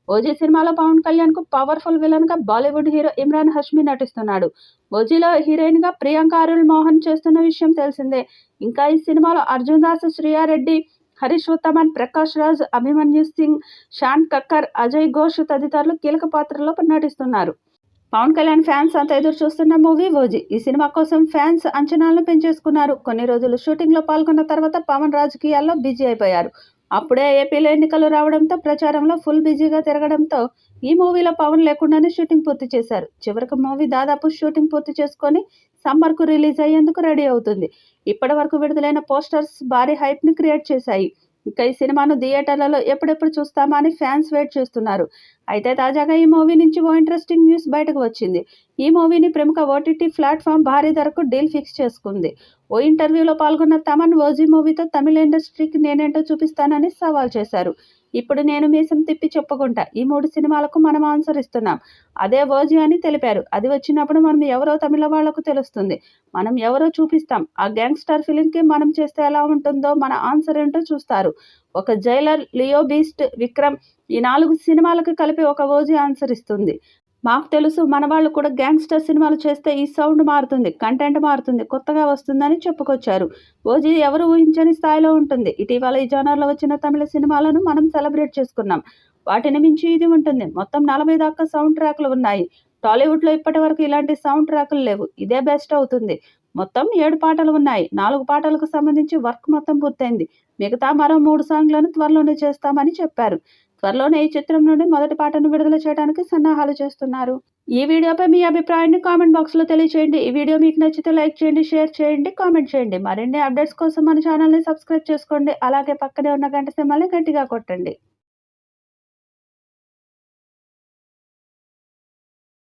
OG సినిమాలో పవన్ కళ్యాణ్కు powerful విలన్గా బాలీవుడ్ హీరో ఇమ్రాన్ హష్మీ నటిస్తున్నాడు. ఓజీలో హీరోయిన్గా ప్రియాంక అరుళ్ మోహన్ చేస్తున్న విషయం తెలిసిందే. ఇంకా ఈ సినిమాలో అర్జున్ దాస్, శ్రియా రెడ్డి, హరీష్ ఉత్తమన్, ప్రకాష్ రాజ్, అభిమన్యు సింగ్, షాన్ కక్కర్, అజయ్ ఘోష్ తదితరులు కీలక పాత్రల్లో నటిస్తున్నారు. పవన్ కళ్యాణ్ ఫ్యాన్స్ అంతా ఎదురు చూస్తున్న మూవీ ఓజీ. ఈ సినిమా కోసం ఫ్యాన్స్ అంచనాలను పెంచేసుకున్నారు. కొన్ని రోజులు షూటింగ్లో పాల్గొన్న తర్వాత పవన్ రాజకీయాల్లో బిజీ అయిపోయారు. అప్పుడే ఏపీలో ఎన్నికలు రావడంతో ప్రచారంలో ఫుల్ బిజీగా తిరగడంతో ఈ మూవీలో పవన్ లేకుండానే షూటింగ్ పూర్తి చేశారు. చివరికి మూవీ దాదాపు షూటింగ్ పూర్తి చేసుకొని సమ్మర్కు రిలీజ్ అయ్యేందుకు రెడీ అవుతుంది. ఇప్పటి వరకు విడుదలైన పోస్టర్స్ భారీ హైప్ని క్రియేట్ చేశాయి. ఇక ఈ సినిమాను థియేటర్లలో ఎప్పుడెప్పుడు చూస్తామా అని ఫ్యాన్స్ వెయిట్ చేస్తున్నారు. అయితే తాజాగా ఈ మూవీ నుంచి ఓ ఇంట్రెస్టింగ్ న్యూస్ బయటకు వచ్చింది. ఈ మూవీని ప్రముఖ ఓటీటీ ప్లాట్ఫామ్ భారీ ధరకు డీల్ ఫిక్స్ చేసుకుంది. ఓ ఇంటర్వ్యూలో పాల్గొన్న తమన్ ఓజీ మూవీతో తమిళ ఇండస్ట్రీకి నేనేంటో చూపిస్తానని సవాల్ చేశారు. ఇప్పుడు నేను మీసం తిప్పి చెప్పుకుంటా, ఈ 3 సినిమాలకు మనం ఆన్సర్ ఇస్తున్నాం. అదే ఓజీ అని తెలిపారు. అది వచ్చినప్పుడు మనం ఎవరో తమిళ వాళ్లకు తెలుస్తుంది. మనం ఎవరో చూపిస్తాం. ఆ గ్యాంగ్స్టర్ ఫిలింకి మనం చేస్తే ఎలా ఉంటుందో మన ఆన్సర్ ఏంటో చూస్తారు. ఒక జైలర్, లియో బీస్ట్, విక్రమ్ ఈ 4 సినిమాలకు కలిపి ఒక ఓజీ ఆన్సర్ ఇస్తుంది. మాకు తెలుసు, మన వాళ్ళు కూడా గ్యాంగ్స్టర్ సినిమాలు చేస్తే ఈ సౌండ్ మారుతుంది, కంటెంట్ మారుతుంది, కొత్తగా వస్తుందని చెప్పుకొచ్చారు. ఓజీ ఎవరు ఊహించని స్థాయిలో ఉంటుంది. ఇటీవల ఈ జోనర్లో వచ్చిన తమిళ సినిమాలను మనం సెలబ్రేట్ చేసుకున్నాం. వాటిని మించి ఇది ఉంటుంది. మొత్తం 40 దాకా సౌండ్ ట్రాక్లు ఉన్నాయి. టాలీవుడ్లో ఇప్పటి వరకు ఇలాంటి సౌండ్ ట్రాక్లు లేవు. ఇదే బెస్ట్ అవుతుంది. మొత్తం 7 పాటలు ఉన్నాయి. 4 పాటలకు సంబంధించి వర్క్ మొత్తం పూర్తయింది. మిగతా మరో 3 సాంగ్లను త్వరలోనే చేస్తామని చెప్పారు. త్వరలోనే ఈ చిత్రం నుండి మొదటి పాటను విడుదల చేయడానికి సన్నాహాలు చేస్తున్నారు. ఈ వీడియోపై మీ అభిప్రాయాన్ని కామెంట్ బాక్స్లో తెలియజేయండి. ఈ వీడియో మీకు నచ్చితే లైక్ చేయండి, షేర్ చేయండి, కామెంట్ చేయండి. మరిన్ని అప్డేట్స్ కోసం మన ఛానల్ని సబ్స్క్రైబ్ చేసుకోండి. అలాగే పక్కనే ఉన్న గంట సింబల్ని గట్టిగా కొట్టండి.